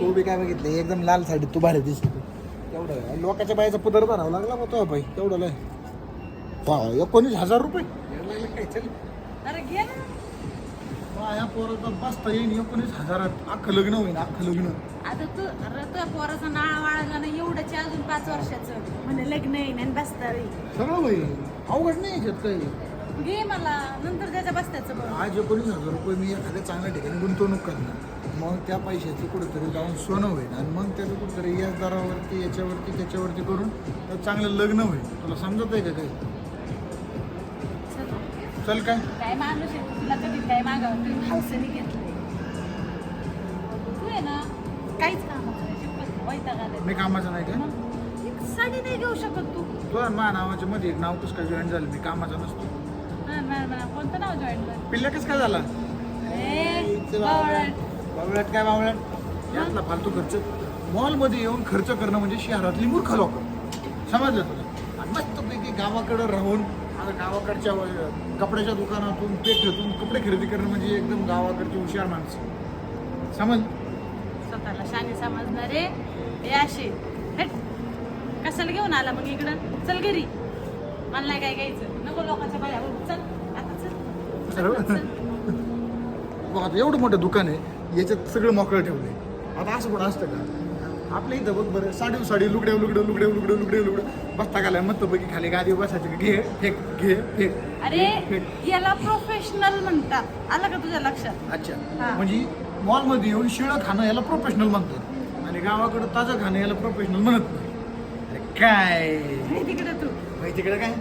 तू बी काय बघितलं एकदम लाल साडीत तू भारी दिसते तू. तेवढं लोकांच्या बाईचा पदर भरावा लागला मग तो बाई तेवढं लय 19,000 रुपये यायला लागलं काय चल अरे घे ना. ह्या पोराचा बसता येईन 19,000 अख्खं लग्न होईन अख्खं लग्न. आता तू अरे तुझ्या पोराचा नाळ वाळला ना एवढंच अजून 5 वर्षाचं म्हणे लग्न येईन आणि बसता येईल. सगळं होईल अवघड नाही याच्यात काही. घे मला नंतर त्याच्या बसत्याचं बघ. आज 19,000 रुपये मी एखाद्या चांगल्या ठिकाणी गुंतवणूक करणार मग त्या पैशाचं कुठेतरी जाऊन सोनं होईल आणि मग त्याचं कुठेतरी व्याजदरावरती याच्यावरती त्याच्यावरती करून त्यात चांगलं लग्न होईल. तुला समजत आहे का काही? चल काय काय माणूस आहे तुला कधी काय मागावं तुम्ही हौसेने घेतलंय. तू आहे ना काहीच काम वैताग आलाय. मी कामाचं नाही का? एक साडी नाही घेऊ शकत तू. तुला माझ्या नावाच्या मध्ये एक नाव कसं काय जॉईन झालं? मी कामाचा नसतो. कोणतं नाव जॉईन कर? पिल्ल्या कसं काय झाला? बावळट काय बावळट यातला फालतू खर्च. मॉलमध्ये येऊन खर्च करणं म्हणजे शहरातली मूर्ख लोक. समजलं तुला? आणि मस्तपैकी गावाकडं राहून आता गावाकडच्या कपड्याच्या दुकानातून पेठेतून कपडे खरेदी करणं म्हणजे एकदम गावाकडची हुशार माणसं. समज स्वतःला शाने समजणारे हे असे हेट. कशाला घेऊन आला मग इकडं? चल घरी. मला नाही काय घ्यायचं. नको लोकांच्या बाहेर. चल आता चल. बघ आता एवढं मोठं दुकान आहे याच्यात सगळं मोकळं ठेवलंय. आता असं पण असतं का? आपल्या इथं बघ बरं साडी लुगडे बसता घालाय मस्तपैकी खाली गादी बसायची घे फेक घे फेक. अरे याला प्रोफेशनल म्हणतात. आलं का तुझ्या लक्षात? अच्छा हा. म्हणजे मॉलमध्ये येऊन शिळं खाणं याला प्रोफेशनल म्हणतात आणि गावाकडं ताजं खाणं याला प्रोफेशनल म्हणत नाही. अरे काय तिकडे तू माहिती तिकडे काय